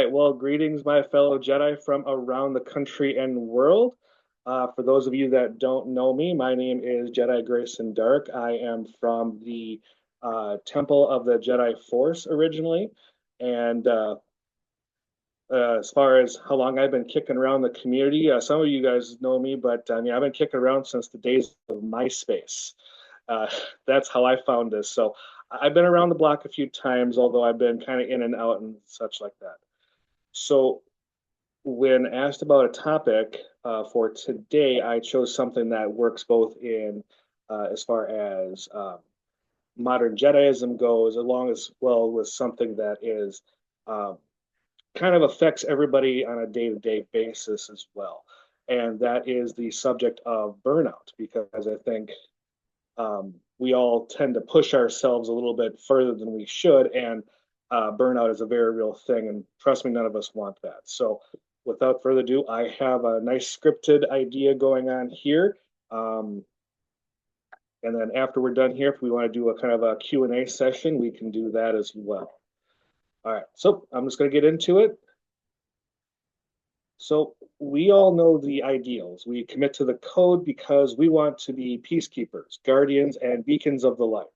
right. Well, greetings, my fellow Jedi from around the country and world. For those of you that don't know me, my name is Jedi Grayson Dark. I am from the Temple of the Jedi Force originally. And as far as how long I've been kicking around the community, some of you guys know me, but I mean, I've been kicking around since the days of MySpace. Uh, that's how I found this. So I've been around the block a few times, although I've been kind of in and out and such like that. So when asked about a topic for today, I chose something that works both in as far as modern Jediism goes, along as well with something that is um, kind of affects everybody on a day-to-day basis as well. And that is the subject of burnout, because I think we all tend to push ourselves a little bit further than we should, and burnout is a very real thing. And trust me, none of us want that. So, without further ado, I have a nice scripted idea going on here. Um, and then after we're done here, if we want to do a kind of a Q&A session, we can do that as well. All right, so I'm just going to get into it. So we all know the ideals. We commit to the code because we want to be peacekeepers, guardians, and beacons of the light.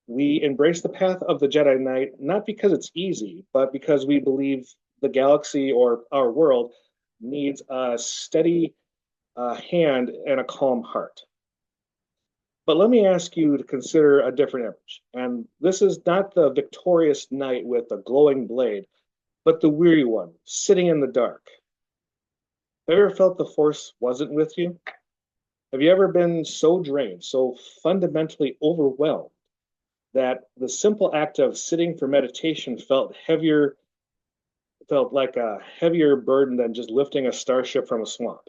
We embrace the path of the Jedi Knight not because it's easy, but because we believe the galaxy or our world needs a steady hand and a calm heart. But let me ask you to consider a different image. And this is not the victorious knight with a glowing blade, but the weary one sitting in the dark. Have you ever felt the force wasn't with you? Have you ever been so drained, so fundamentally overwhelmed that the simple act of sitting for meditation felt like a heavier burden than just lifting a starship from a swamp?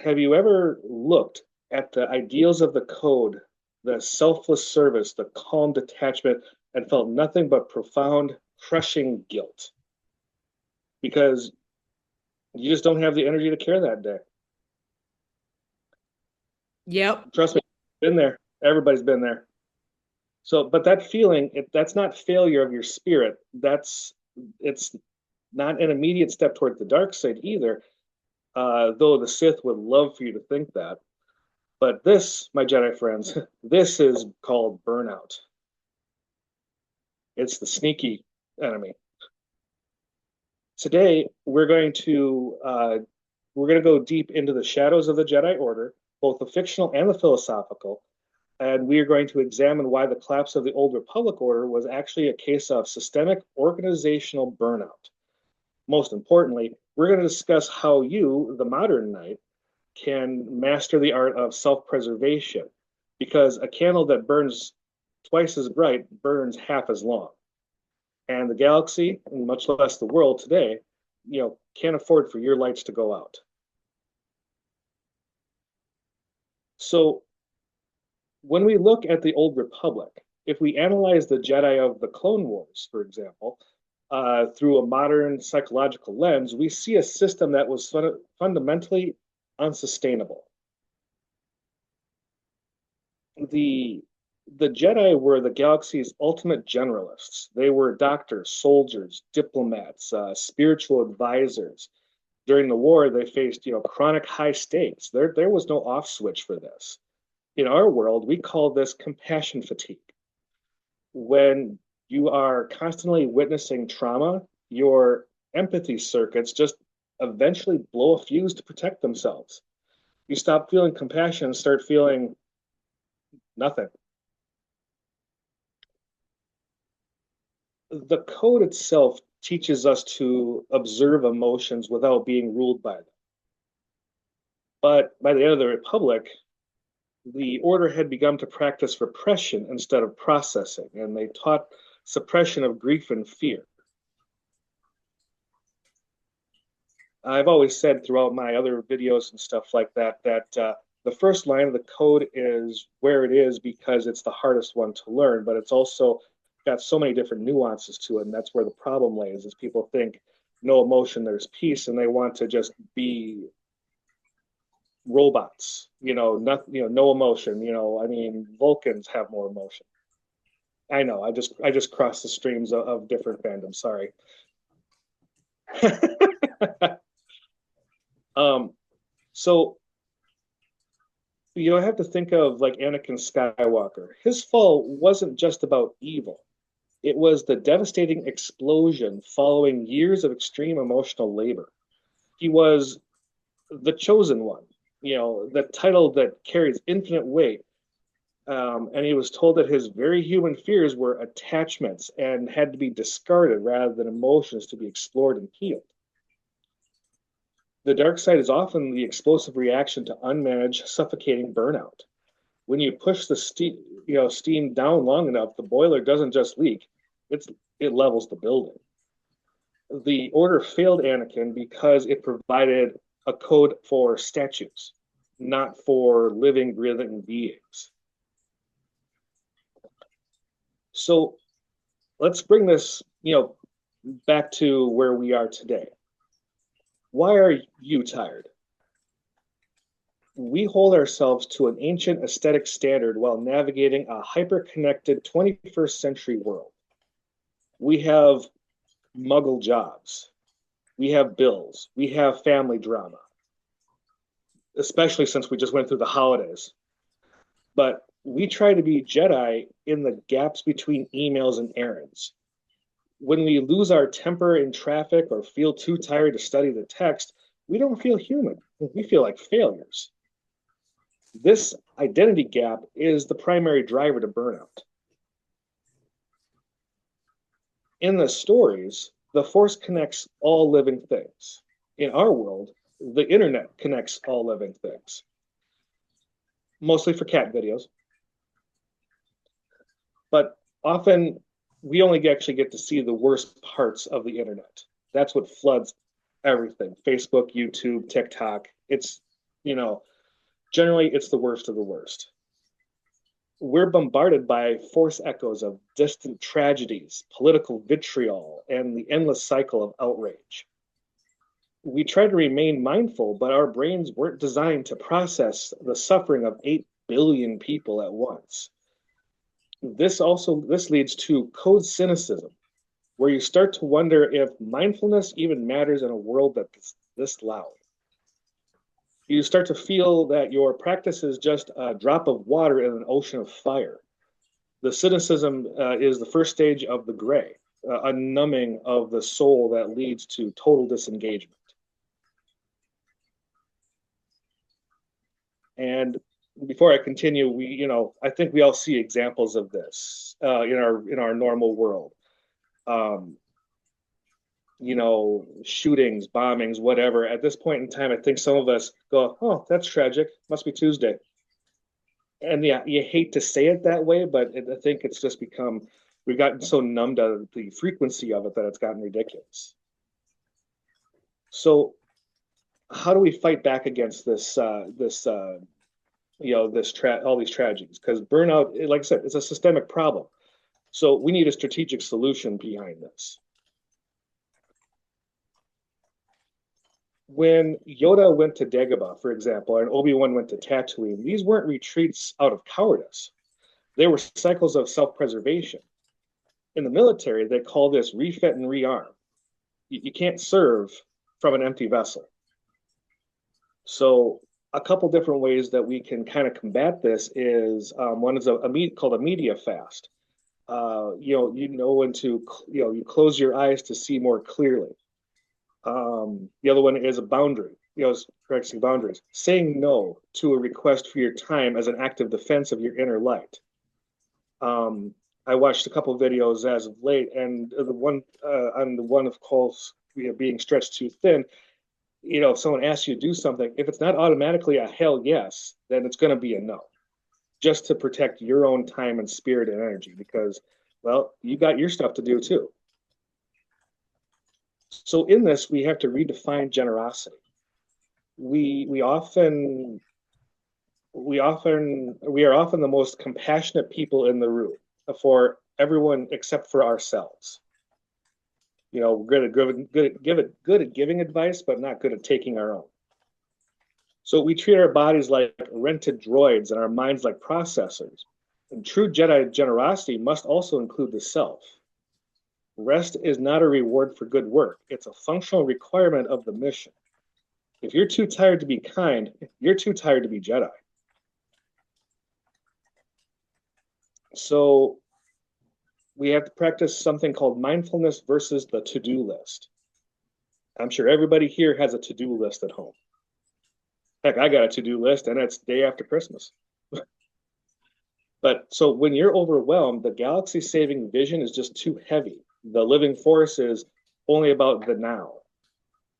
Have you ever looked at the ideals of the code, the selfless service, the calm detachment, and felt nothing but profound, crushing guilt? Because you just don't have the energy to care that day. Yep. Trust me, been there. Everybody's been there. So, but that feeling, that's not failure of your spirit. It's not an immediate step toward the dark side either, though the Sith would love for you to think that. But this, my Jedi friends, this is called burnout. It's the sneaky enemy. Today, we're going to go deep into the shadows of the Jedi Order, both the fictional and the philosophical, and we are going to examine why the collapse of the Old Republic order was actually a case of systemic organizational burnout. Most importantly, we're going to discuss how you, the modern knight, can master the art of self-preservation, because a candle that burns twice as bright burns half as long. And the galaxy, and much less the world today, can't afford for your lights to go out. So when we look at the Old Republic, if we analyze the Jedi of the Clone Wars, for example, through a modern psychological lens, we see a system that was fundamentally unsustainable. The the Jedi were the galaxy's ultimate generalists. They were doctors, soldiers, diplomats, spiritual advisors. During the war, they faced, chronic high stakes. There was no off switch for this. In our world, we call this compassion fatigue. When you are constantly witnessing trauma, your empathy circuits just eventually blow a fuse to protect themselves. You stop feeling compassion and start feeling nothing. The code itself teaches us to observe emotions without being ruled by them. But by the end of the Republic, the order had begun to practice repression instead of processing, and they taught suppression of grief and fear. I've always said throughout my other videos and stuff like that the first line of the code is where it is because it's the hardest one to learn, but it's also got so many different nuances to it, and that's where the problem lays. Is people think no emotion, there's peace, and they want to just be robots. No emotion. I mean, Vulcans have more emotion. I know. I just crossed the streams of different fandoms. Sorry. um, so I have to think of like Anakin Skywalker. His fall wasn't just about evil. It was the devastating explosion following years of extreme emotional labor. He was the chosen one, the title that carries infinite weight. And he was told that his very human fears were attachments and had to be discarded rather than emotions to be explored and healed. The dark side is often the explosive reaction to unmanaged, suffocating burnout. When you push the steam down long enough, the boiler doesn't just leak; it levels the building. The order failed Anakin because it provided a code for statues, not for living, breathing beings. So let's bring this, back to where we are today. Why are you tired? We hold ourselves to an ancient aesthetic standard while navigating a hyper-connected 21st century world. We have muggle jobs. We have bills. We have family drama, especially since we just went through the holidays. But we try to be Jedi in the gaps between emails and errands. When we lose our temper in traffic or feel too tired to study the text, we don't feel human. We feel like failures. This identity gap is the primary driver to burnout. In the stories, the Force connects all living things. In our world, the internet connects all living things, mostly for cat videos. But often we only actually get to see the worst parts of the internet. That's what floods everything. Facebook, YouTube, TikTok. Generally it's the worst of the worst. We're bombarded by Force echoes of distant tragedies, political vitriol, and the endless cycle of outrage. We try to remain mindful, but our brains weren't designed to process the suffering of 8 billion people at once. This leads to code cynicism, where you start to wonder if mindfulness even matters in a world that's this loud. You start to feel that your practice is just a drop of water in an ocean of fire. The cynicism is the first stage of the gray, a numbing of the soul that leads to total disengagement. And before I continue, I think we all see examples of this in our normal world. Shootings, bombings, whatever. At this point in time, I think some of us go, "Oh, that's tragic. Must be Tuesday." And yeah, you hate to say it that way, but I think it's just we've gotten so numbed to the frequency of it that it's gotten ridiculous. So, how do we fight back against all these tragedies? Because burnout, like I said, is a systemic problem. So we need a strategic solution behind this. When Yoda went to Dagobah, for example, and Obi-Wan went to Tatooine, these weren't retreats out of cowardice. They were cycles of self-preservation. In the military, they call this refit and rearm. You can't serve from an empty vessel. So a couple different ways that we can kind of combat this is one is called a media fast. You close your eyes to see more clearly. The other one is a boundary, practicing boundaries, saying no to a request for your time as an act of defense of your inner light. I watched a couple of videos as of late, and the one of course, being stretched too thin. If someone asks you to do something, if it's not automatically a hell yes, then it's going to be a no, just to protect your own time and spirit and energy, because, well, you got your stuff to do too. So in this, we have to redefine generosity. We are often the most compassionate people in the room for everyone except for ourselves. We're good at giving advice, but not good at taking our own. So we treat our bodies like rented droids and our minds like processors. And true Jedi generosity must also include the self. Rest is not a reward for good work, it's a functional requirement of the mission. If you're too tired to be kind, you're too tired to be Jedi. So we have to practice something called mindfulness versus the to-do list. I'm sure everybody here has a to-do list at home. Heck, I got a to-do list and it's day after Christmas. But so when you're overwhelmed, the galaxy saving vision is just too heavy. The living force is only about the now.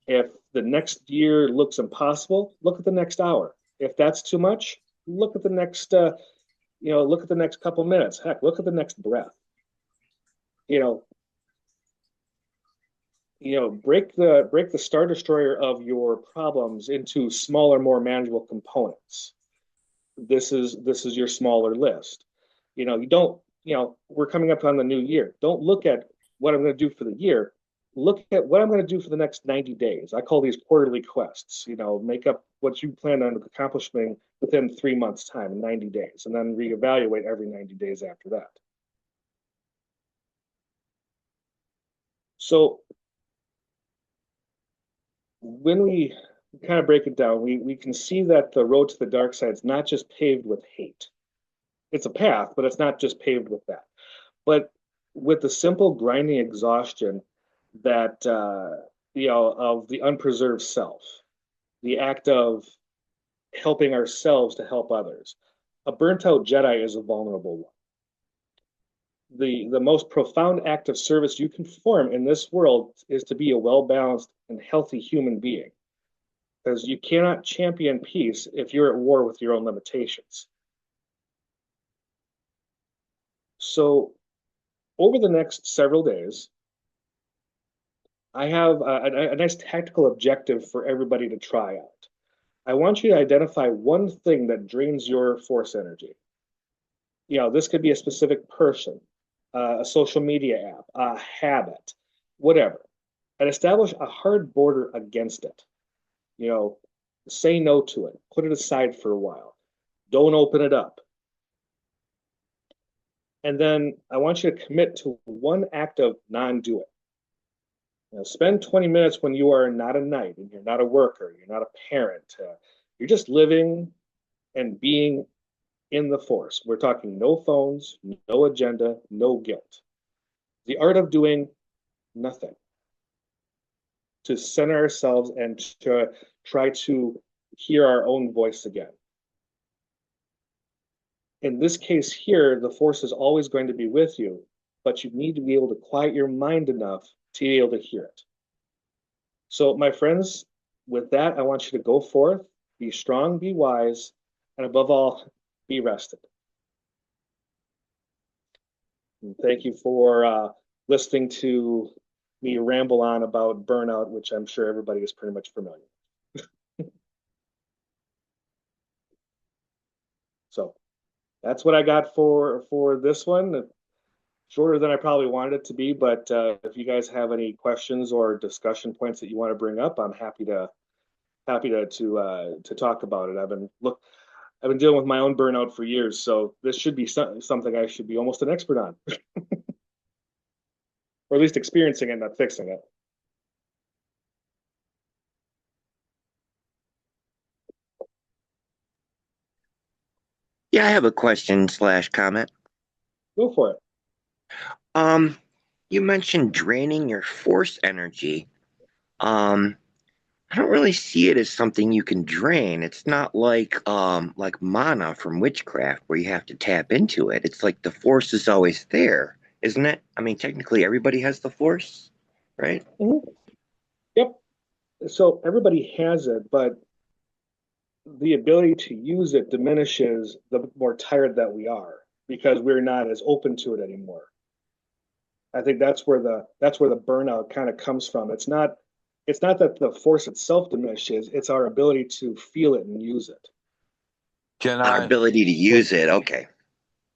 If the next year looks impossible, look at the next hour. If that's too much, look at the next look at the next couple minutes. Heck, look at the next breath. You know, break the Star Destroyer of your problems into smaller, more manageable components. This is your smaller list. You don't, we're coming up on the new year. Don't look at what I'm going to do for the year. Look at what I'm going to do for the next 90 days. I call these quarterly quests. Make up what you plan on accomplishing within 3 months' time, 90 days, and then reevaluate every 90 days after that. So when we kind of break it down, we can see that the road to the dark side is not just paved with hate. It's a path, but it's not just paved with that. But with the simple grinding exhaustion that of the unpreserved self, the act of helping ourselves to help others. A burnt out Jedi is a vulnerable one. The most profound act of service you can perform in this world is to be a well-balanced and healthy human being. Because you cannot champion peace if you're at war with your own limitations. So over the next several days, I have a nice tactical objective for everybody to try out. I want you to identify one thing that drains your force energy. This could be a specific person, a social media app, a habit, whatever, and establish a hard border against it. Say no to it, put it aside for a while, don't open it up. And then I want you to commit to one act of non-do it. Spend 20 minutes when you are not a knight and you're not a worker, you're not a parent, you're just living and being in the force. We're talking no phones, no agenda, no guilt. The art of doing nothing. To center ourselves and to try to hear our own voice again. In this case here, the force is always going to be with you, but you need to be able to quiet your mind enough to be able to hear it. So, my friends, with that, I want you to go forth, be strong, be wise, and above all, be rested. And thank you for listening to me ramble on about burnout, which I'm sure everybody is pretty much familiar with. So that's what I got for this one. Shorter than I probably wanted it to be, but if you guys have any questions or discussion points that you want to bring up, I'm happy to talk about it. I've been dealing with my own burnout for years, so this should be something I should be almost an expert on, or at least experiencing it, not fixing it. Yeah, I have a question slash comment. Go for it. Um, you mentioned draining your force energy. Um, I don't really see it as something you can drain. It's not like mana from witchcraft where you have to tap into it. It's like the force is always there, isn't it? I mean, technically everybody has the force, right? Mm-hmm. Yep. So everybody has it, but the ability to use it diminishes the more tired that we are because we're not as open to it anymore. I think that's where the burnout kind of comes from. It's not that the force itself diminishes, it's our ability to feel it and use it. Can Our I ability to use it. Okay.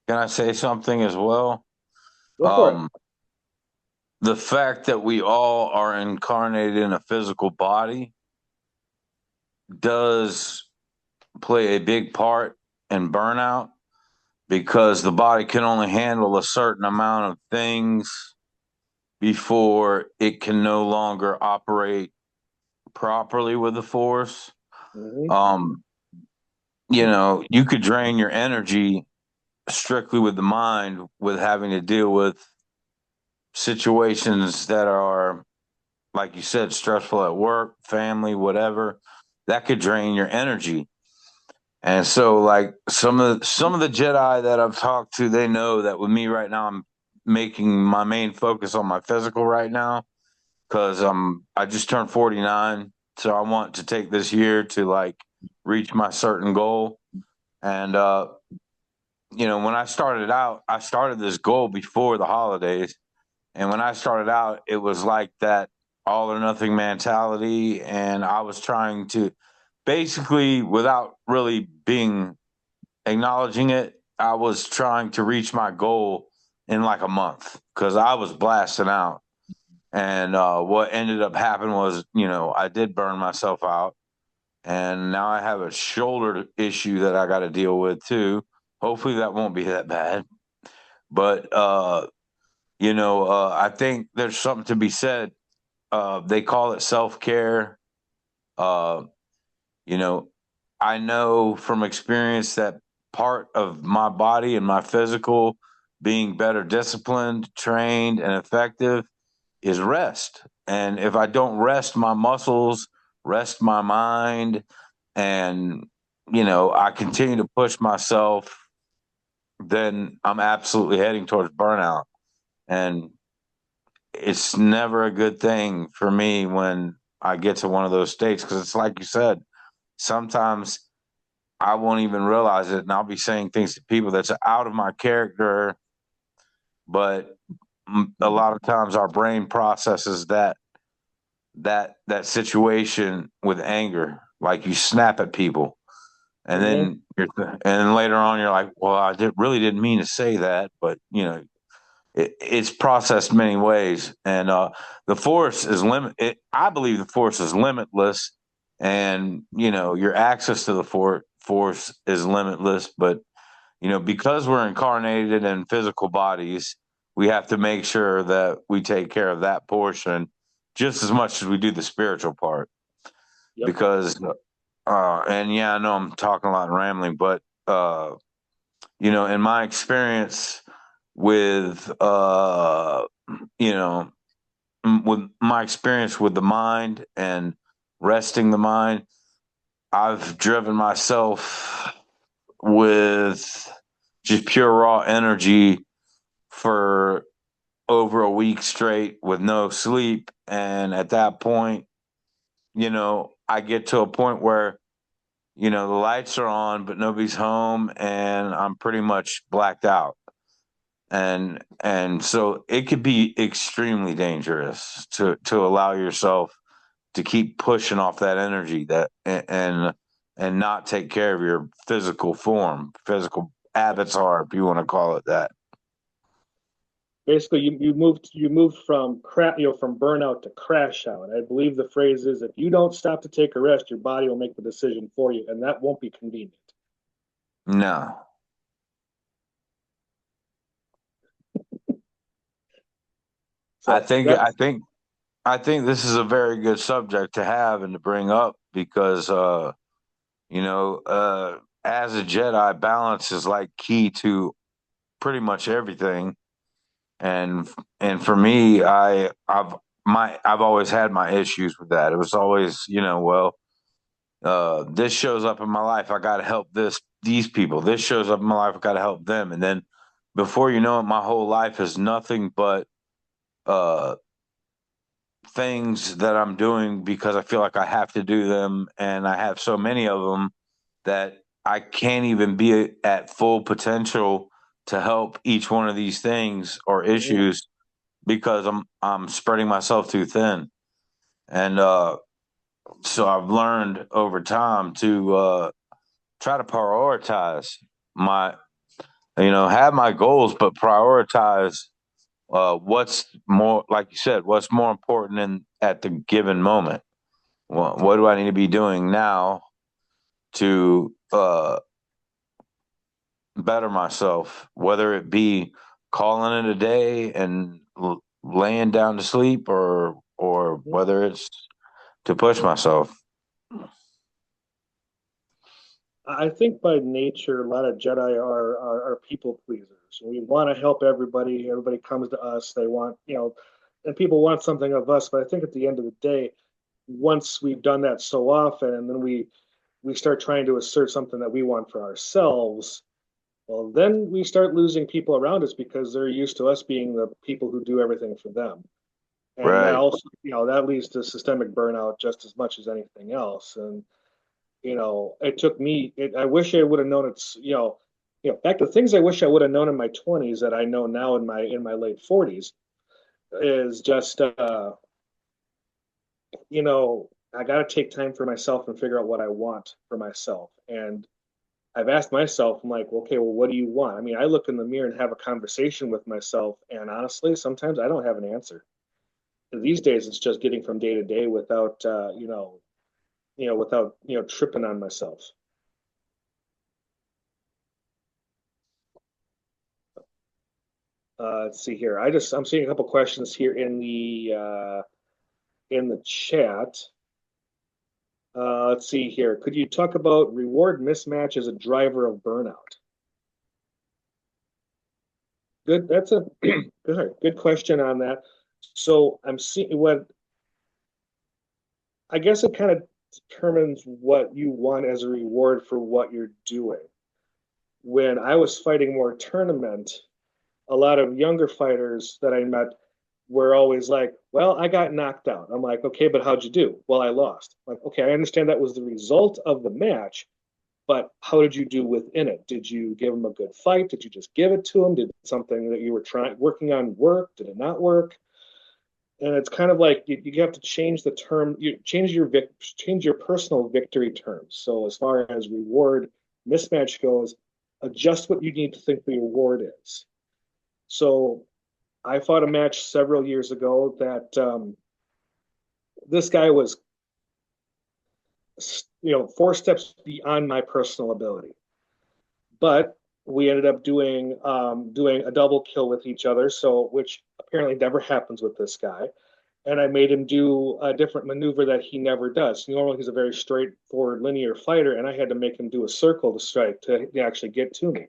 can I say something as well? Go for it. Um, the fact that we all are incarnated in a physical body does play a big part in burnout because the body can only handle a certain amount of things before it can no longer operate properly with the force. Hmm. Um, you could drain your energy strictly with the mind with having to deal with situations that are, like you said, stressful at work, family, whatever. That could drain your energy. And so, like some of the Jedi that I've talked to, they know that with me right now, I'm making my main focus on my physical right now because I just turned 49, so I want to take this year to like reach my certain goal. And when I started out, I started this goal before the holidays, and when I started out, it was like that all or nothing mentality, and I was trying to basically, without really being acknowledging it, I was trying to reach my goal in like a month because I was blasting out. And what ended up happening was, I did burn myself out. And now I have a shoulder issue that I got to deal with too. Hopefully that won't be that bad. But, I think there's something to be said. They call it self care. Uh, You know, I know from experience that part of my body and my physical being better disciplined, trained, and effective is rest. And if I don't rest my muscles, rest my mind, and, I continue to push myself, then I'm absolutely heading towards burnout. And it's never a good thing for me when I get to one of those states because it's like you said, sometimes I won't even realize it, and I'll be saying things to people that's out of my character. But a lot of times, our brain processes that situation with anger, like you snap at people, and Hmm. then later on, you're like, "Well, really didn't mean to say that," but it's processed many ways, and the force is limit. I believe the force is limitless, and your access to the force is limitless. But because we're incarnated in physical bodies, we have to make sure that we take care of that portion just as much as we do the spiritual part. Yep. Because, and yeah, I know I'm talking a lot and rambling, but in my experience with you know with my experience with the mind and resting the mind, I've driven myself with just pure raw energy for over a week straight with no sleep. And at that point, I get to a point where, the lights are on, but nobody's home and I'm pretty much blacked out. And so it could be extremely dangerous to allow yourself to keep pushing off that energy and not take care of your physical form, physical avatar, if you want to call it that. Basically, you moved from from burnout to crash out. I believe the phrase is, if you don't stop to take a rest, your body will make the decision for you, and that won't be convenient. No, I So think I that's think I think this is a very good subject to have and to bring up because you know, as a Jedi, balance is like key to pretty much everything. And and for me, I've always had my issues with that. It was always, this shows up in my life, I got to help these people. This shows up in my life, I got to help them. And then before you know it, my whole life is nothing but uh things that I'm doing because I feel like I have to do them, and I have so many of them that I can't even be at full potential to help each one of these things or Mhm. issues because I'm spreading myself too thin. And so I've learned over time to try to prioritize my, have my goals, but prioritize what's more, like you said, what's more important at the given moment. What do I need to be doing now to better myself, whether it be calling it a day and laying down to sleep, or whether it's to push myself. I think by nature, a lot of Jedi are people pleasers. We want to help everybody. Everybody comes to us. They want, and people want something of us. But I think at the end of the day, once we've done that so often, and then we start trying to assert something that we want for ourselves, well, then we start losing people around us because they're used to us being the people who do everything for them. And that Right. also, that leads to systemic burnout just as much as anything else. And it took me. I wish I would have known it's. Back to things I wish I would have known in my 20s that I know now in my late 40s is just, I got to take time for myself and figure out what I want for myself. And I've asked myself, I'm like, okay, well, what do you want? I mean, I look in the mirror and have a conversation with myself, and honestly, sometimes I don't have an answer. These days, it's just getting from day to day without, without tripping on myself. Let's see here. I'm seeing a couple questions here in the chat. Let's see here. Could you talk about reward mismatch as a driver of burnout? Good. That's a good question on that. So I'm seeing what I guess it kind of determines what you want as a reward for what you're doing. When I was fighting more tournament, a lot of younger fighters that I met were always like, well, I got knocked out. I'm like, okay, but how'd you do? Well, I lost. Like, okay, I understand that was the result of the match, but how did you do within it? Did you give him a good fight? Did you just give it to him? Did something that you were working on work? Did it not work? And it's kind of like you have to change the term, you change your personal victory terms. So as far as reward mismatch goes, adjust what you need to think the reward is. So I fought a match several years ago that this guy was, 4 steps beyond my personal ability. But we ended up doing a double kill with each other, so which apparently never happens with this guy. And I made him do a different maneuver that he never does. Normally, he's a very straightforward linear fighter, and I had to make him do a circle to strike to actually get to me.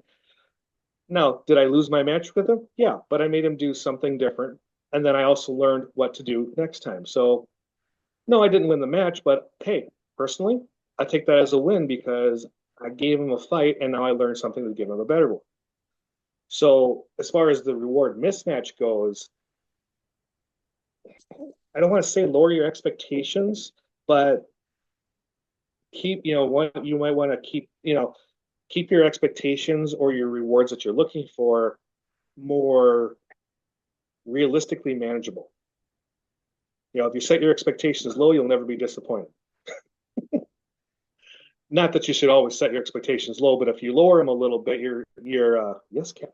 Now, did I lose my match with him? Yeah, but I made him do something different. And then I also learned what to do next time. So, no, I didn't win the match, but hey, personally, I take that as a win because I gave him a fight and now I learned something to give him a better one. So, as far as the reward mismatch goes, I don't want to say lower your expectations, but keep, what you might want to keep your expectations or your rewards that you're looking for more realistically manageable. If you set your expectations low, you'll never be disappointed. Not that you should always set your expectations low, but if you lower them a little bit, you're yes, Cat.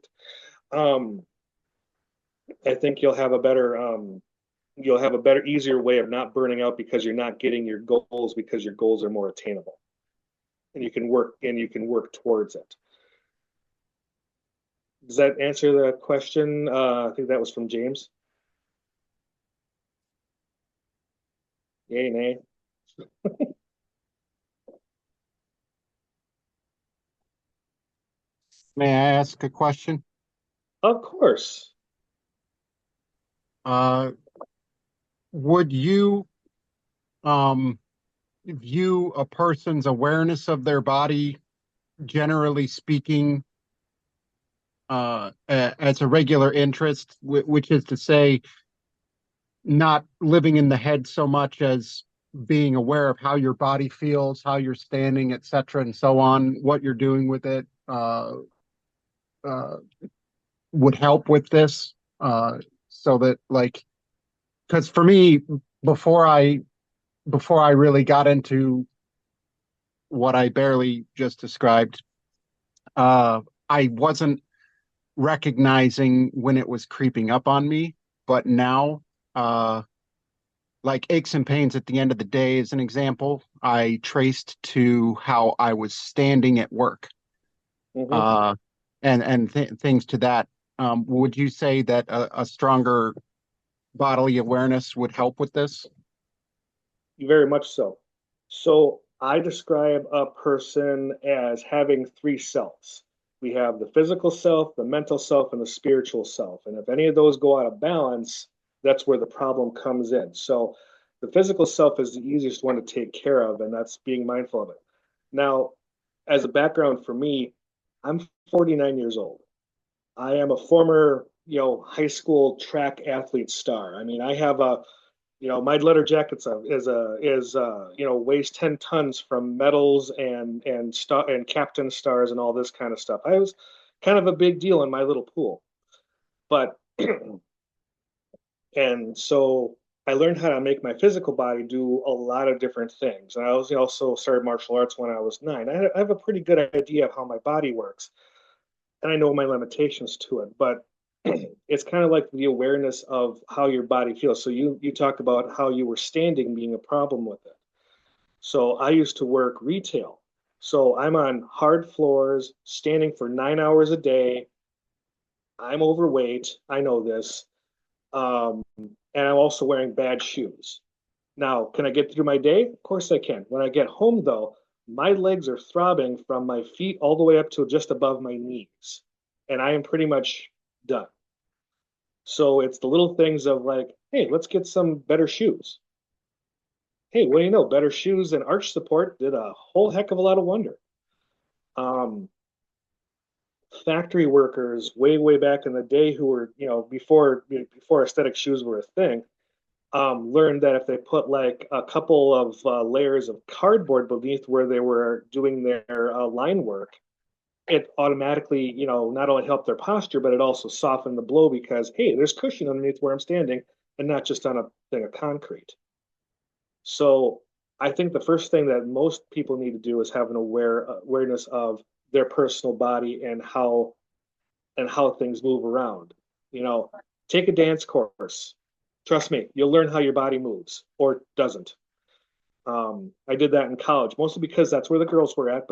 Um, I think you'll have a better, easier way of not burning out because you're not getting your goals because your goals are more attainable, and you can work towards it. Does that answer the question? I think that was from James. Yay, nay. May I ask a question? Of course. Would you view a person's awareness of their body, generally speaking, as a regular interest, which is to say, not living in the head so much as being aware of how your body feels, how you're standing, etc., and so on, what you're doing with it, would help with this, so that, like, because for me, before I really got into what I barely just described, I wasn't recognizing when it was creeping up on me. But now, like aches and pains at the end of the day, as an example, I traced to how I was standing at work. Mm-hmm. things to that. Would you say that a stronger bodily awareness would help with this? Very much so. So I describe a person as having three selves. We have the physical self, the mental self, and the spiritual self. And if any of those go out of balance, that's where the problem comes in. So the physical self is the easiest one to take care of, and that's being mindful of it. Now, as a background for me, I'm 49 years old. I am a former, high school track athlete star. I mean, I have my letter jacket's weighs 10 tons from medals and captain stars and all this kind of stuff. I was kind of a big deal in my little pool, but and so I learned how to make my physical body do a lot of different things. And I was also started martial arts when I was 9. I have a pretty good idea of how my body works, and I know my limitations to it, but it's kind of like the awareness of how your body feels. So you talked about how you were standing being a problem with it. So I used to work retail. So I'm on hard floors, standing for 9 hours a day. I'm overweight. I know this. And I'm also wearing bad shoes. Now, can I get through my day? Of course I can. When I get home, though, my legs are throbbing from my feet all the way up to just above my knees. And I am pretty much done. So it's the little things of like, hey, let's get some better shoes. Hey, what do you know? Better shoes and arch support did a whole heck of a lot of wonder. Um, Factory workers way back in the day who were, before aesthetic shoes were a thing, learned that if they put like a couple of layers of cardboard beneath where they were doing their line work, it automatically, not only helped their posture, but it also softened the blow because, hey, there's cushion underneath where I'm standing and not just on a thing of concrete. So I think the first thing that most people need to do is have an awareness of their personal body and how things move around. Take a dance course. Trust me, you'll learn how your body moves or doesn't. I did that in college, mostly because that's where the girls were at,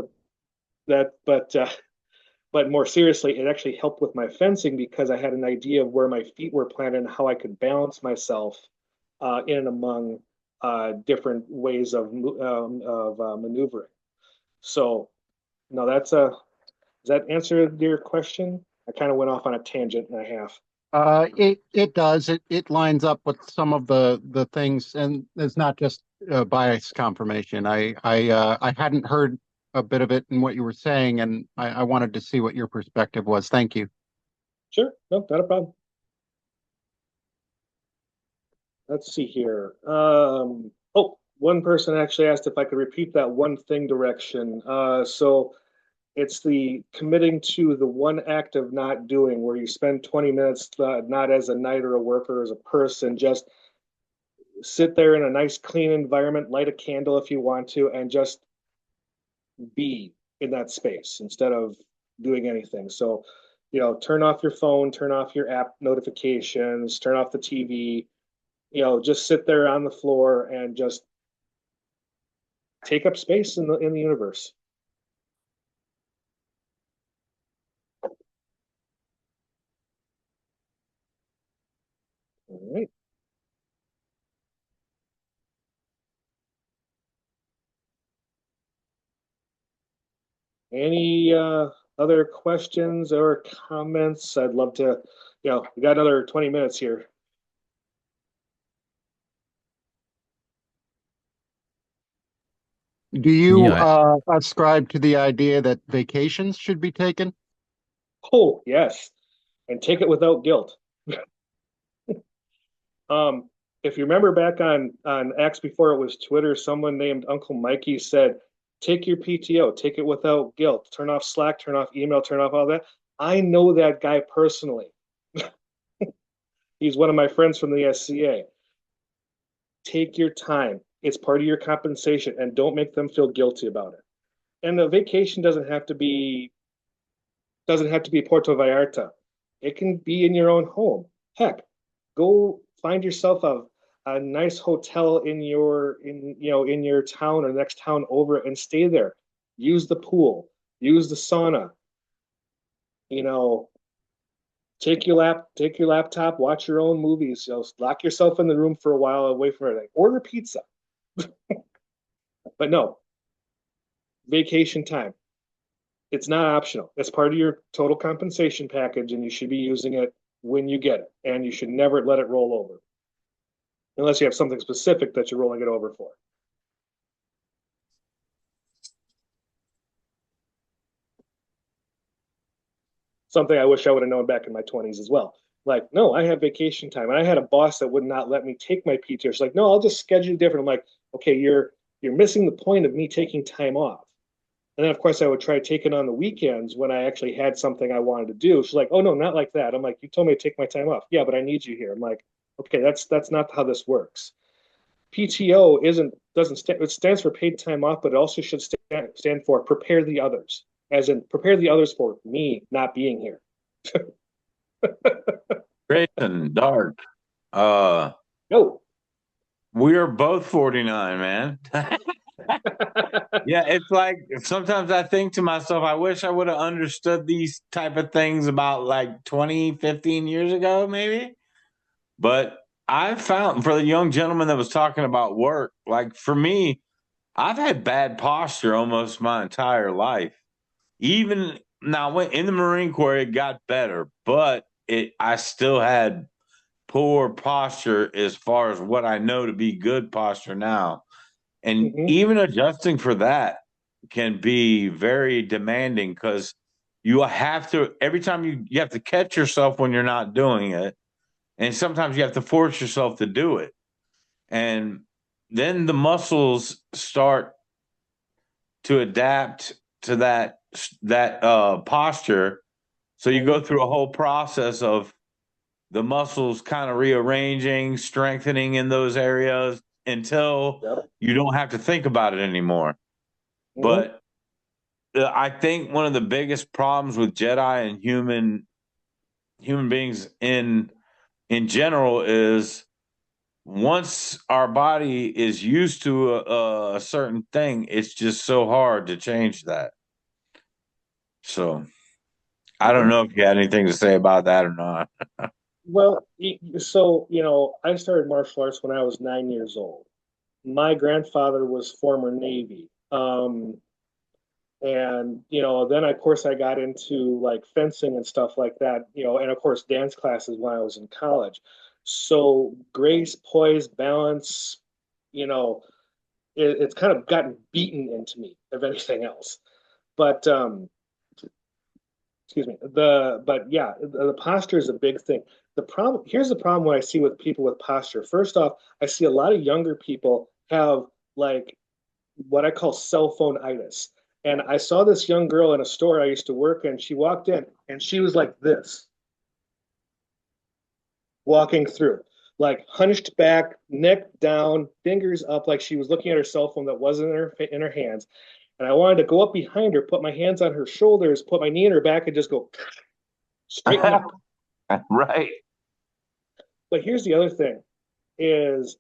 but more seriously, it actually helped with my fencing because I had an idea of where my feet were planted and how I could balance myself in and among different ways of maneuvering. So, no, does that answer your question? I kind of went off on a tangent and a half. It does. It lines up with some of the things, and it's not just bias confirmation. I hadn't heard a bit of it in what you were saying, and I wanted to see what your perspective was. Thank you. Sure, no, not a problem. Let's see here. One person actually asked if I could repeat that one thing direction. So it's the committing to the one act of not doing, where you spend 20 minutes, not as a knight or a worker, as a person, just sit there in a nice, clean environment, light a candle if you want to, and just be in that space instead of doing anything. So, turn off your phone, turn off your app notifications, turn off the TV, just sit there on the floor and just take up space in the universe. All right. Any other questions or comments? I'd love to, we got another 20 minutes here. Do you Yeah, ascribe to the idea that vacations should be taken? Oh, yes. And take it without guilt. Um, if you remember back on X before it was Twitter, someone named Uncle Mikey said, "Take your PTO, take it without guilt. Turn off Slack, turn off email, turn off all that." I know that guy personally. He's one of my friends from the SCA. Take your time. It's part of your compensation, and don't make them feel guilty about it. And the vacation doesn't have to be Puerto Vallarta. It can be in your own home. Heck, go find yourself a nice hotel in your town or the next town over and stay there. Use the pool, use the sauna. you know, take your laptop, watch your own movies, lock yourself in the room for a while away from everything. Order pizza. But no, vacation time. It's not optional. It's part of your total compensation package, and you should be using it when you get it. And you should never let it roll over unless you have something specific that you're rolling it over for. Something I wish I would have known back in my 20s as well. Like, no, I have vacation time. And I had a boss that would not let me take my PTO. She's like, no, I'll just schedule different. I'm like, okay, you're missing the point of me taking time off. And then, of course, I would try taking on the weekends when I actually had something I wanted to do. She's like, "Oh no, not like that." I'm like, "You told me to take my time off." Yeah, but I need you here. I'm like, "Okay, that's not how this works." PTO isn't doesn't stand. It stands for paid time off, but it also should stand for prepare the others, as in prepare the others for me not being here. Grayson, Dark. No. We are both 49, man. Yeah, it's like sometimes I think to myself, I wish I would have understood these type of things about like 20, 15 years ago, maybe. But I found for the young gentleman that was talking about work, like for me, I've had bad posture almost my entire life. Even now, in the Marine Corps, it got better, but I still had poor posture as far as what I know to be good posture now. And even adjusting for that can be very demanding because you have to, every time you have to catch yourself when you're not doing it. And sometimes you have to force yourself to do it. And then the muscles start to adapt to that posture. So you go through a whole process of the muscles kind of rearranging, strengthening in those areas until you don't have to think about it anymore. But I think one of the biggest problems with Jedi and human beings in general is once our body is used to a certain thing, it's just so hard to change that. So I don't know if you had anything to say about that or not. Well, so, I started martial arts when I was 9 years old. My grandfather was former Navy. And, then of course I got into like fencing and stuff like that, and of course dance classes when I was in college. So grace, poise, balance, it's kind of gotten beaten into me, if anything else. But excuse me, but yeah, the posture is a big thing. Here's the problem what I see with people with posture. First off, I see a lot of younger people have like what I call cell phone itis. And I saw this young girl in a store I used to work in. She walked in and she was like this, walking through, like hunched back, neck down, fingers up, like she was looking at her cell phone that wasn't in her hands. And I wanted to go up behind her, put my hands on her shoulders, put my knee in her back, and just go straighten up. Right. But here's the other thing: is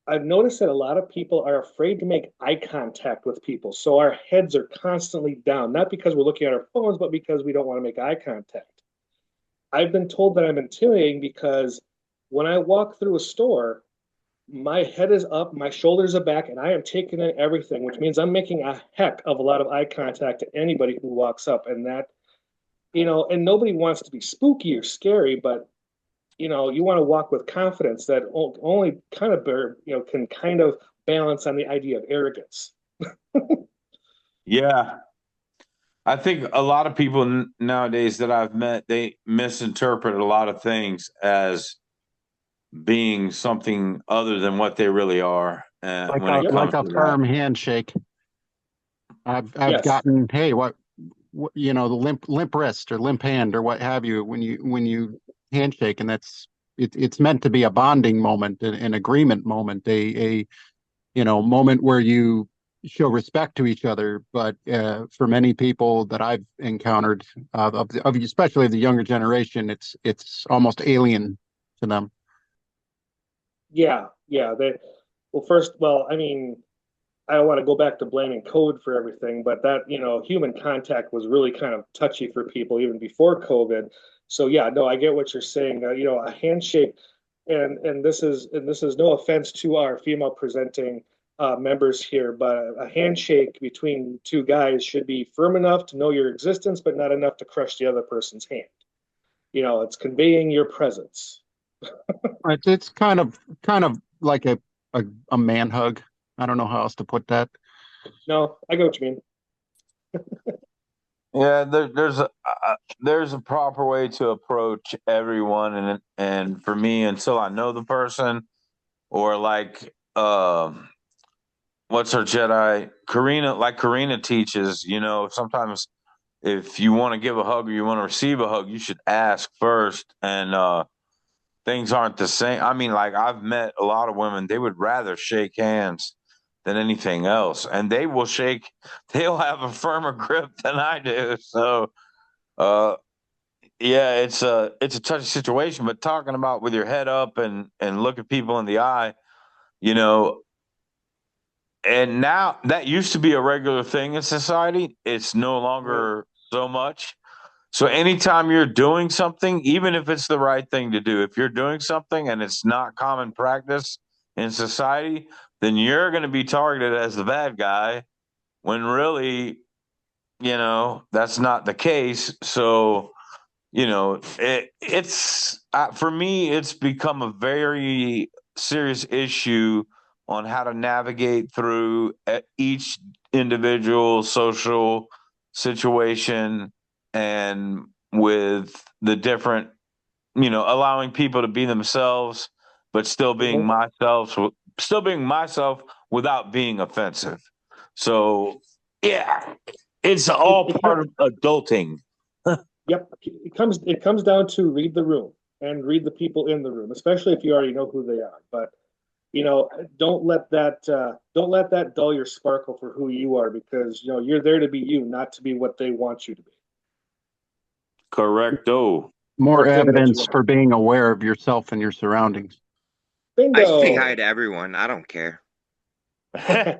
I've noticed that a lot of people are afraid to make eye contact with people. So our heads are constantly down, not because we're looking at our phones, but because we don't want to make eye contact. I've been told that I'm intimidating because when I walk through a store, my head is up, my shoulders are back, and I am taking in everything, which means I'm making a heck of a lot of eye contact to anybody who walks up. And that, and nobody wants to be spooky or scary, but you want to walk with confidence that only kind of can kind of balance on the idea of arrogance. Yeah. I think a lot of people nowadays that I've met, they misinterpret a lot of things as being something other than what they really are. When it comes like a to that. firm handshake. I've Yes. gotten, hey, what the limp wrist or limp hand or what have you when you handshake, and it's meant to be a bonding moment, an agreement moment, a moment where you show respect to each other. But for many people that I've encountered, especially the younger generation, it's almost alien to them. Yeah. Well, first, I mean, I don't want to go back to blaming code for everything, but that, human contact was really kind of touchy for people even before COVID. So yeah, no, I get what you're saying. A handshake, and this is no offense to our female presenting members here, but a handshake between two guys should be firm enough to know your existence, but not enough to crush the other person's hand. It's conveying your presence. It's kind of like a man hug. I don't know how else to put that. No, I get what you mean. Yeah, there's a proper way to approach everyone, and for me, until I know the person, or like what's her Jedi Karina, like Karina teaches, sometimes if you want to give a hug or you want to receive a hug, you should ask first, and things aren't the same. I mean, like I've met a lot of women, they would rather shake hands than anything else, and they'll have a firmer grip than I do. So uh yeah, it's a touchy situation, but talking about with your head up and look at people in the eye, you know, and now that used to be a regular thing in society. It's no longer so much. So anytime you're doing something, even if it's the right thing to do, if you're doing something and it's not common practice in society, then you're going to be targeted as the bad guy when really, that's not the case. So, it's for me, it's become a very serious issue on how to navigate through each individual social situation, and with the different, allowing people to be themselves, but still being myself without being offensive. So, yeah, it's all part of adulting. Yep, it comes down to read the room and read the people in the room, especially if you already know who they are. But don't let that dull your sparkle for who you are, because you're there to be you, not to be what they want you to be. Correcto. More Or think that you evidence are. for being aware of yourself and your surroundings. I say hi Bingo. to everyone. I don't care. There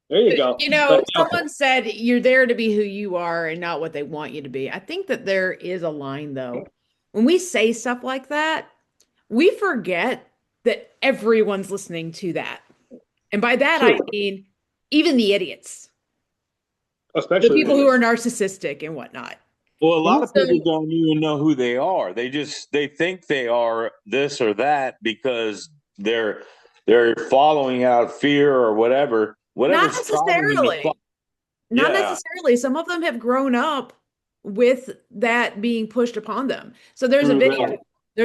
you go. But Someone said you're there to be who you are and not what they want you to be. I think that there is a line, though. When we say stuff like that, we forget that everyone's listening to that. And by that, I true, mean even the idiots, the especially people the who are idiots. narcissistic and whatnot. Well, a lot of people So, don't even know who they are. They think they are this or that because they're following out fear or not whatever's causing them to necessarily. Not yeah. necessarily. Some of them have grown up with that being pushed upon them. So there's a True video. that.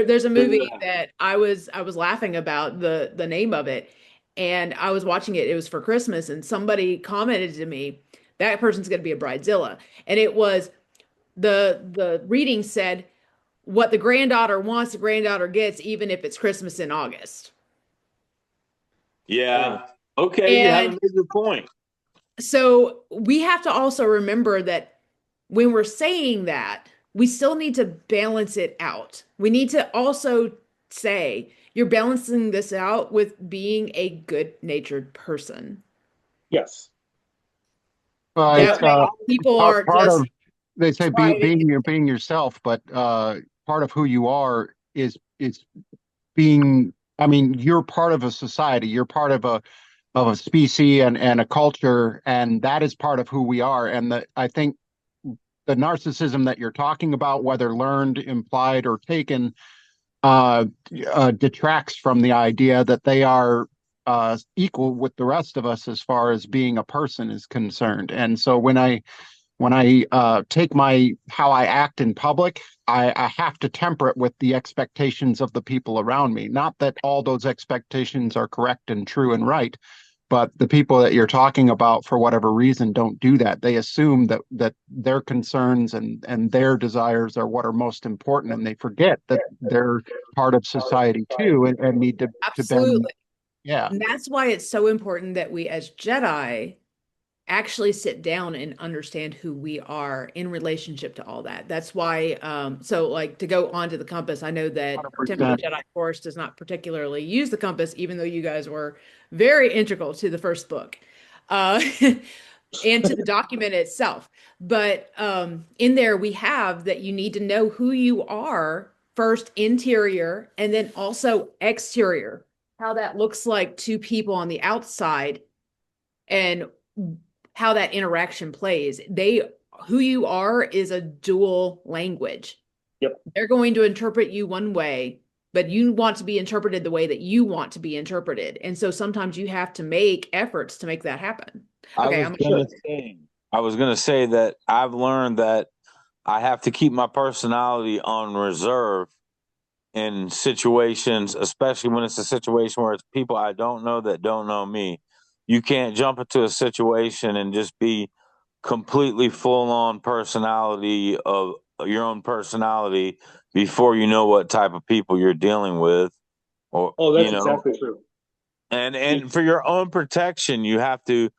There's a True movie that. that I was laughing about the name of it, and I was watching it. It was for Christmas, and somebody commented to me, that person's going to be a bridezilla, and it was the reading said, what the granddaughter wants, the granddaughter gets, even if it's Christmas in August. Yeah. Okay, you have a And major point. so we have to also remember that when we're saying that, we still need to balance it out. We need to also say, you're balancing this out with being a good-natured person. Yes. That way, people aren't Part just of they say striving. being yourself, but part of who you are is being. I mean, you're part of a society. You're part of a species and a culture, and that is part of who we are. And I think the narcissism that you're talking about, whether learned, implied, or taken, uh, detracts from the idea that they are equal with the rest of us as far as being a person is concerned. And so when I take my how I act in public, I have to temper it with the expectations of the people around me. Not that all those expectations are correct and true and right, but the people that you're talking about, for whatever reason, don't do that. They assume that their concerns and their desires are what are most important, and they forget that they're part of society too, and need to bend. Absolutely. Yeah. And that's why it's so important that we as Jedi actually sit down and understand who we are in relationship to all that. That's why, so like to go on to the compass, I know that Temple of 100%. the Jedi Force does not particularly use the compass, even though you guys were very integral to the first book. Uh, and to the document itself. But in there, we have that you need to know who you are first, interior, and then also exterior, how that looks like to people on the outside and how that interaction plays. Who you are is a dual language. Yep. They're going to interpret you one way, but you want to be interpreted the way that you want to be interpreted. And so sometimes you have to make efforts to make that happen. Okay, I was gonna say that I've learned that I have to keep my personality on reserve in situations, especially when it's a situation where it's people I don't know that don't know me. You can't jump into a situation and just be completely full on personality of your own personality before you know what type of people you're dealing with, or Oh, that's exactly true. and for your own protection, you have to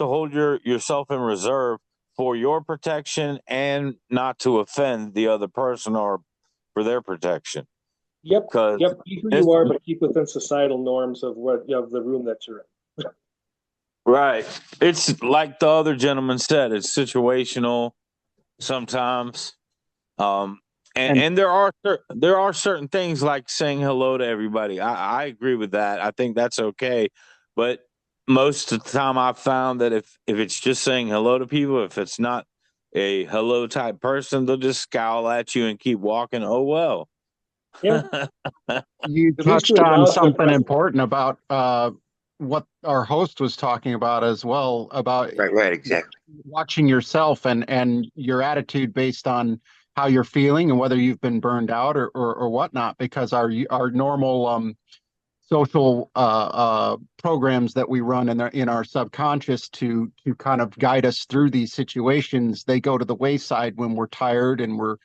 hold yourself in reserve for your protection and not to offend the other person or for their protection. Yep, Because yep. Be who it's you are, but keep within societal norms of the room that you're in. right. It's like the other gentleman said, it's situational sometimes. Um, And and there are certain things like saying hello to everybody. I agree with that. I think that's okay. But most of the time, I've found that if it's just saying hello to people, if it's not a hello type person, they'll just scowl at you and keep walking. Oh well. Yeah, you at least touched to on acknowledge their something presence. important about what our host was talking about as well, about Right, exactly. watching yourself and your attitude based on how you're feeling and whether you've been burned out or whatnot, because our normal social programs that we run in our subconscious to kind of guide us through these situations, they go to the wayside when we're tired and we're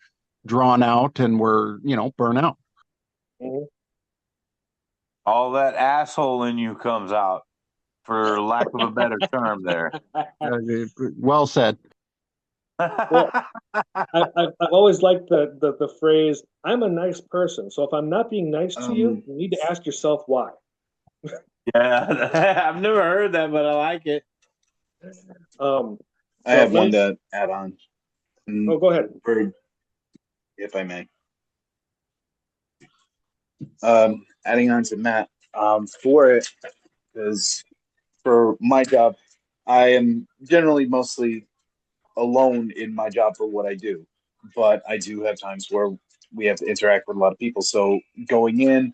drawn out and we're, burn out. Mhm. All that asshole in you comes out, for lack of a better term there. Well said. Well, I've always liked the phrase, I'm a nice person. So if I'm not being nice to you, Um, you need to ask yourself why. Yeah, I've never heard that, but I like it. Um, I so have let one me, to add on, oh, go ahead. for, if I may. Adding on to Matt, for it, because for my job, I am generally mostly alone in my job for what I do, but I do have times where we have to interact with a lot of people. So going in,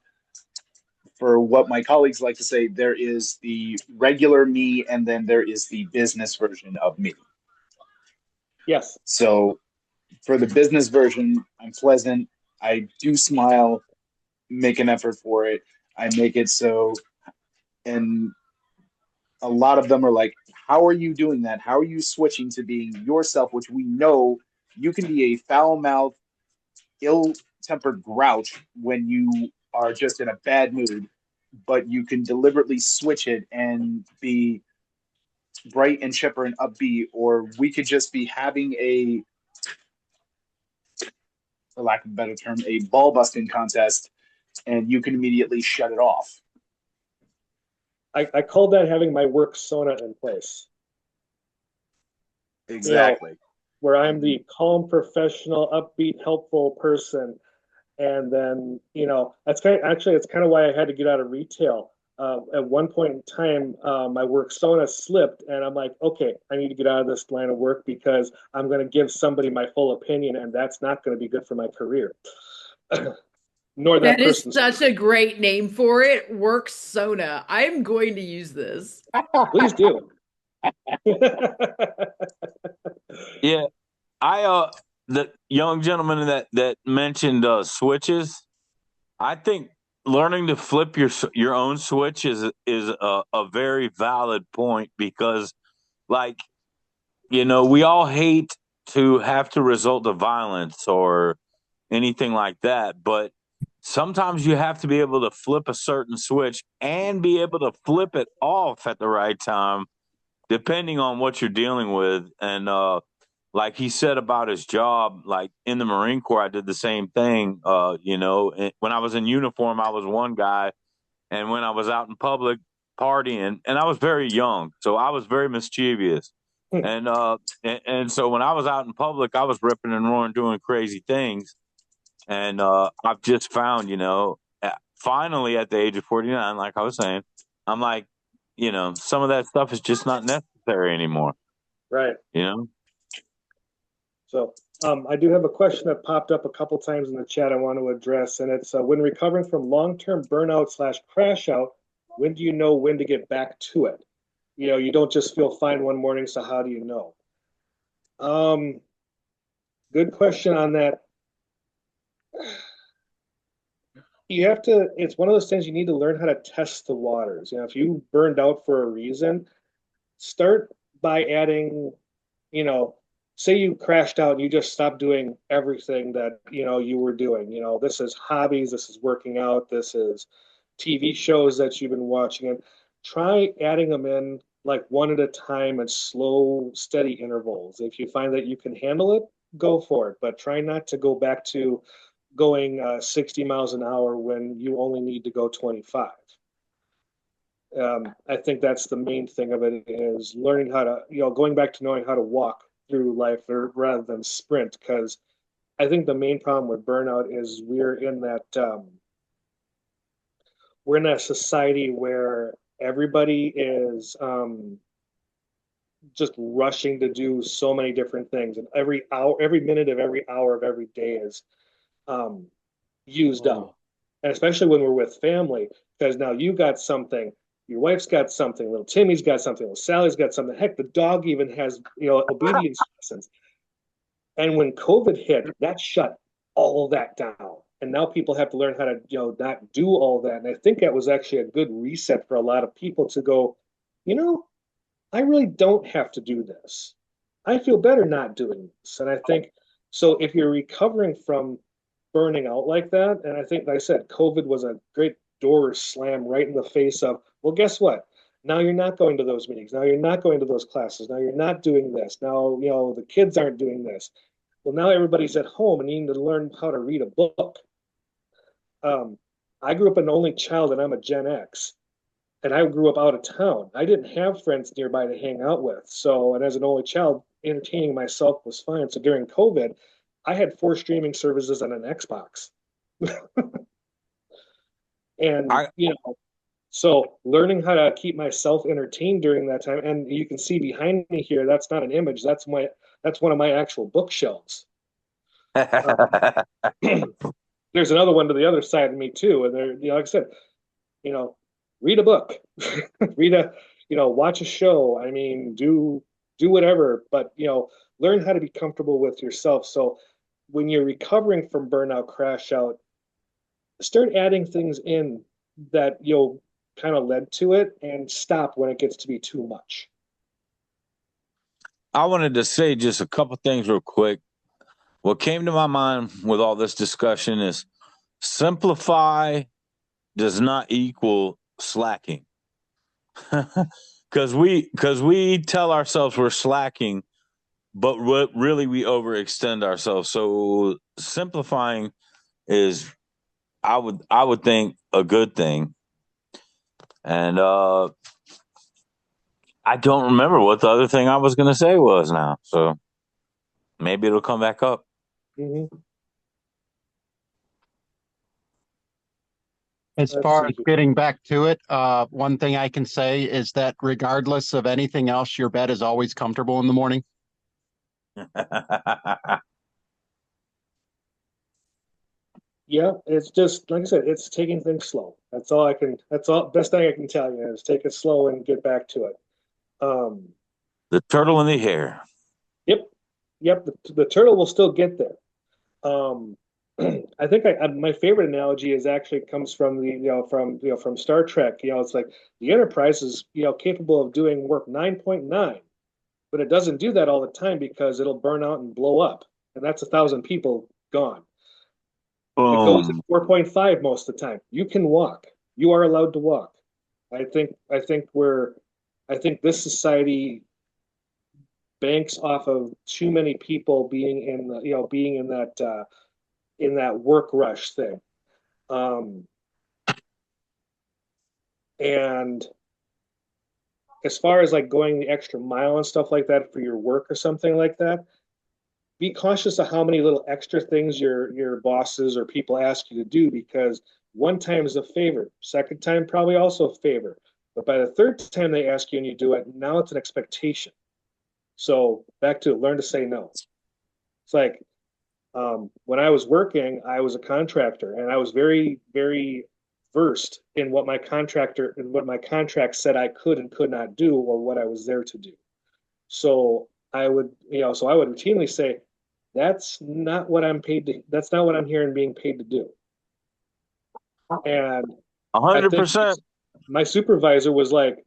for what my colleagues like to say, there is the regular me, and then there is the business version of me. Yes. So for the business version, I'm pleasant. I do smile, make an effort for it. I make it so, and a lot of them are like, how are you doing that? How are you switching to being yourself, which we know you can be a foul mouthed, ill tempered grouch when you are just in a bad mood, but you can deliberately switch it and be bright and chipper and upbeat, or we could just be having a, for lack of a better term, a ball busting contest, and you can immediately shut it off. I call that having my work sona in place. You know, Exactly. where I'm the calm, professional, upbeat, helpful person. And then, that's it's kind of why I had to get out of retail. At one point in time, my work sona slipped, and I'm like, okay, I need to get out of this line of work because I'm going to give somebody my full opinion, and that's not going to be good for my career, nor that That is person's such a great name for it. Work Sona. I'm going to use this. Please do. Yeah, I the young gentleman that mentioned switches. I think learning to flip your own switch is a very valid point because, like, we all hate to have to resort to violence or anything like that, but sometimes you have to be able to flip a certain switch and be able to flip it off at the right time depending on what you're dealing with. And like he said about his job, like in the Marine Corps, I did the same thing. When I was in uniform, I was one guy, and when I was out in public partying, and I was very young, so I was very mischievous. And so when I was out in public, I was ripping and roaring, doing crazy things. And I've just found, finally at the age of 49, like I was saying, I'm like, some of that stuff is just not necessary anymore. Right. You know? So I do have a question that popped up a couple times in the chat I want to address, and it's when recovering from long-term burnout / crash out, when do you know when to get back to it? You don't just feel fine one morning, so how do you know? Good question on that. It's one of those things you need to learn how to test the waters. If you burned out for a reason, start by adding, say you crashed out and you just stopped doing everything that, you were doing. This is hobbies, this is working out, this is TV shows that you've been watching, and try adding them in like one at a time and slow, steady intervals. If you find that you can handle it, go for it, but try not to go back to going 60 miles an hour when you only need to go 25. I think that's the main thing of it, is learning how to, going back to knowing how to walk through life rather than sprint. Because I think the main problem with burnout is we're in that society where everybody is just rushing to do so many different things, and every hour, every minute of every hour of every day is used up. And especially when we're with family, because now you got something, your wife's got something, little Timmy's got something, little Sally's got something. Heck, the dog even has, obedience lessons. And when COVID hit, that shut all that down. And now people have to learn how to, not do all that. And I think that was actually a good reset for a lot of people to go, I really don't have to do this. I feel better not doing this. And I think, so if you're recovering from burning out like that, and I think, like I said, COVID was a great door slam right in the face of, well, guess what? Now you're not going to those meetings. Now you're not going to those classes. Now you're not doing this. Now, the kids aren't doing this. Well, now everybody's at home and needing to learn how to read a book. I grew up an only child, and I'm a Gen X, and I grew up out of town. I didn't have friends nearby to hang out with. So, and as an only child, entertaining myself was fine. So during COVID, I had 4 streaming services and an Xbox. And, so learning how to keep myself entertained during that time. And you can see behind me here, that's not an image. That's one of my actual bookshelves. There's another one to the other side of me too. And there, like I said, read a book, watch a show. I mean, do whatever, but, learn how to be comfortable with yourself. So when you're recovering from burnout, crash out, start adding things in that kind of led to it, and stop when it gets to be too much. I wanted to say just a couple things real quick. What came to my mind with all this discussion is simplify does not equal slacking. Because we tell ourselves we're slacking, but really we overextend ourselves. So simplifying is, I would think, a good thing. And I don't remember what the other thing I was going to say was now. So maybe it'll come back up. Mm-hmm. As far as getting back to it, one thing I can say is that regardless of anything else, your bed is always comfortable in the morning. Yeah, it's just, like I said, it's taking things slow. That's all best thing I can tell you is take it slow and get back to it. The turtle in the hair. Yep. The turtle will still get there. I think my favorite analogy is actually comes from from Star Trek. It's like the Enterprise is capable of doing warp 9.9, but it doesn't do that all the time because it'll burn out and blow up, and that's 1,000 people gone. It goes at 4.5 most of the time. You can walk. You are allowed to walk. I think we're I think this society banks off of too many people being in the, being in that work rush thing. Um, and as far as like going the extra mile and stuff like that for your work or something like that, be cautious of how many little extra things your bosses or people ask you to do, because one time is a favor, second time probably also a favor, but by the third time they ask you and you do it, now it's an expectation. So back to learn to say no. It's like when I was working, I was a contractor, and I was very, very versed in what my contract said I could and could not do, or what I was there to do. So I would routinely say, that's not what I'm paid to. That's not what I'm here and being paid to do. And I think 100%. my supervisor was like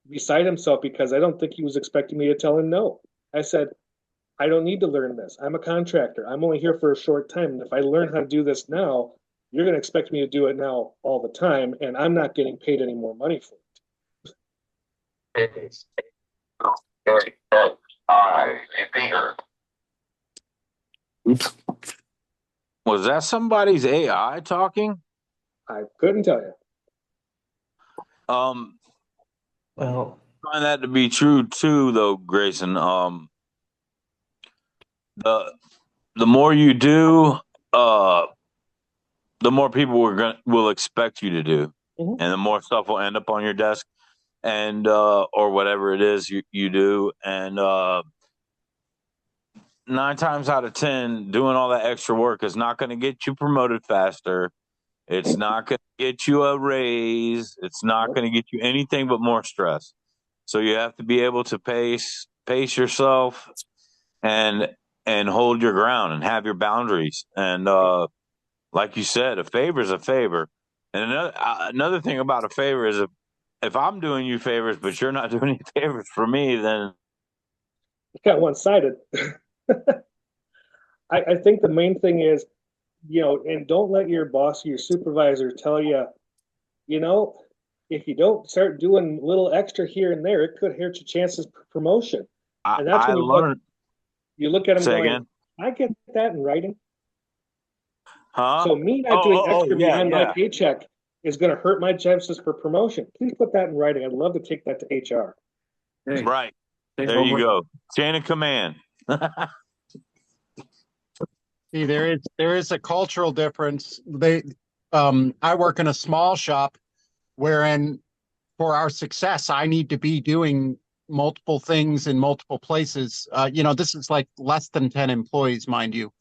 beside himself, because I don't think he was expecting me to tell him no. I said, I don't need to learn this. I'm a contractor. I'm only here for a short time. And if I learn how to do this now, you're going to expect me to do it now all the time. And I'm not getting paid any more money for it. Oops. Was that somebody's AI talking? I couldn't tell you. Well, I find that to be true too, though, Grayson. The more you do, the more people will expect you to do, and the more stuff will end up on your desk, and or whatever it is you do, and 9 times out of 10, doing all that extra work is not going to get you promoted faster. It's not going to get you a raise. It's not going to get you anything but more stress. So you have to be able to pace yourself and hold your ground and have your boundaries. And like you said, a favor is a favor. And another thing about a favor is if I'm doing you favors, but you're not doing any favors for me, then It got one-sided. I think the main thing is, and don't let your boss or your supervisor tell you, if you don't start doing a little extra here and there, it could hurt your chances for promotion. And that's when you look at them going, again. I get that in writing. Huh? So me not doing extra behind my paycheck is going to hurt my chances for promotion. Please put that in writing. I'd love to take that to HR. Hey, right. There you go. Chain of command. See, there is a cultural difference. I work in a small shop wherein for our success, I need to be doing multiple things in multiple places. This is like less than 10 employees, mind you,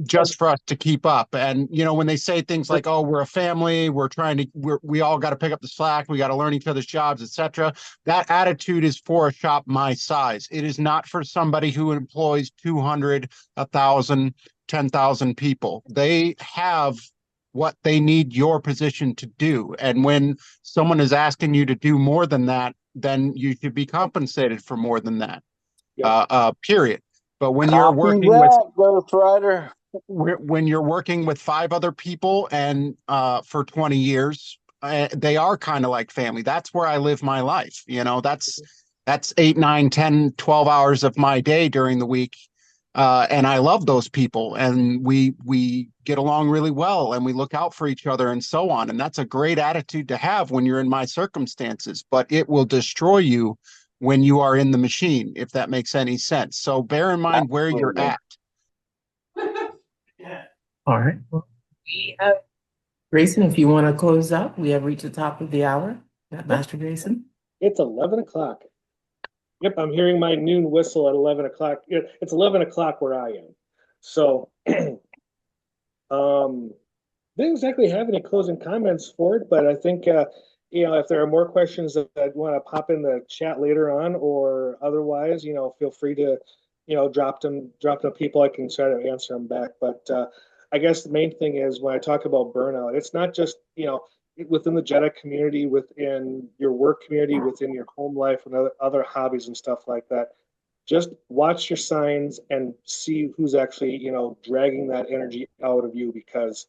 just for us to keep up. And, when they say things like, oh, we're a family, we all got to pick up the slack, we got to learn each other's jobs, etc. That attitude is for a shop my size. It is not for somebody who employs 200, 1,000, 10,000 people. They have what they need your position to do. And when someone is asking you to do more than that, then you should be compensated for more than that. Period. But when you're working when you're working with 5 other people and for 20 years, they are kind of like family. That's where I live my life. That's 8, 9, 10, 12 hours of my day during the week. And I love those people, and we get along really well, and we look out for each other and so on. And that's a great attitude to have when you're in my circumstances, but it will destroy you when you are in the machine, if that makes any sense. So bear in mind where you're at. Yeah. All right. Well, we have Grayson, if you want to close out, we have reached the top of the hour. Master Grayson. It's 11 o'clock. Yep, I'm hearing my noon whistle at 11 o'clock. It's 11 o'clock where I am. So, didn't exactly have any closing comments for it, but I think, if there are more questions that I want to pop in the chat later on, or otherwise, feel free to, drop them people. I can try to answer them back. But I guess the main thing is when I talk about burnout, it's not just, within the Jedi community, within your work community, within your home life, and other hobbies and stuff like that. Just watch your signs and see who's actually, dragging that energy out of you, because,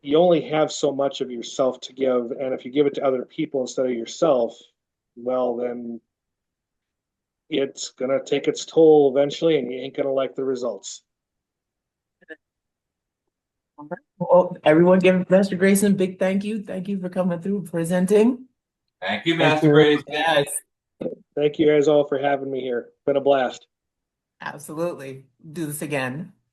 you only have so much of yourself to give, and if you give it to other people instead of yourself, well, then it's gonna take its toll eventually, and you ain't gonna like the results. Well, everyone give Master Grayson a big thank you. Thank you for coming through presenting. Thank you, Thank Master you. Grayson. Yes, Thank you guys all for having me here. Been a blast. absolutely. Do this again.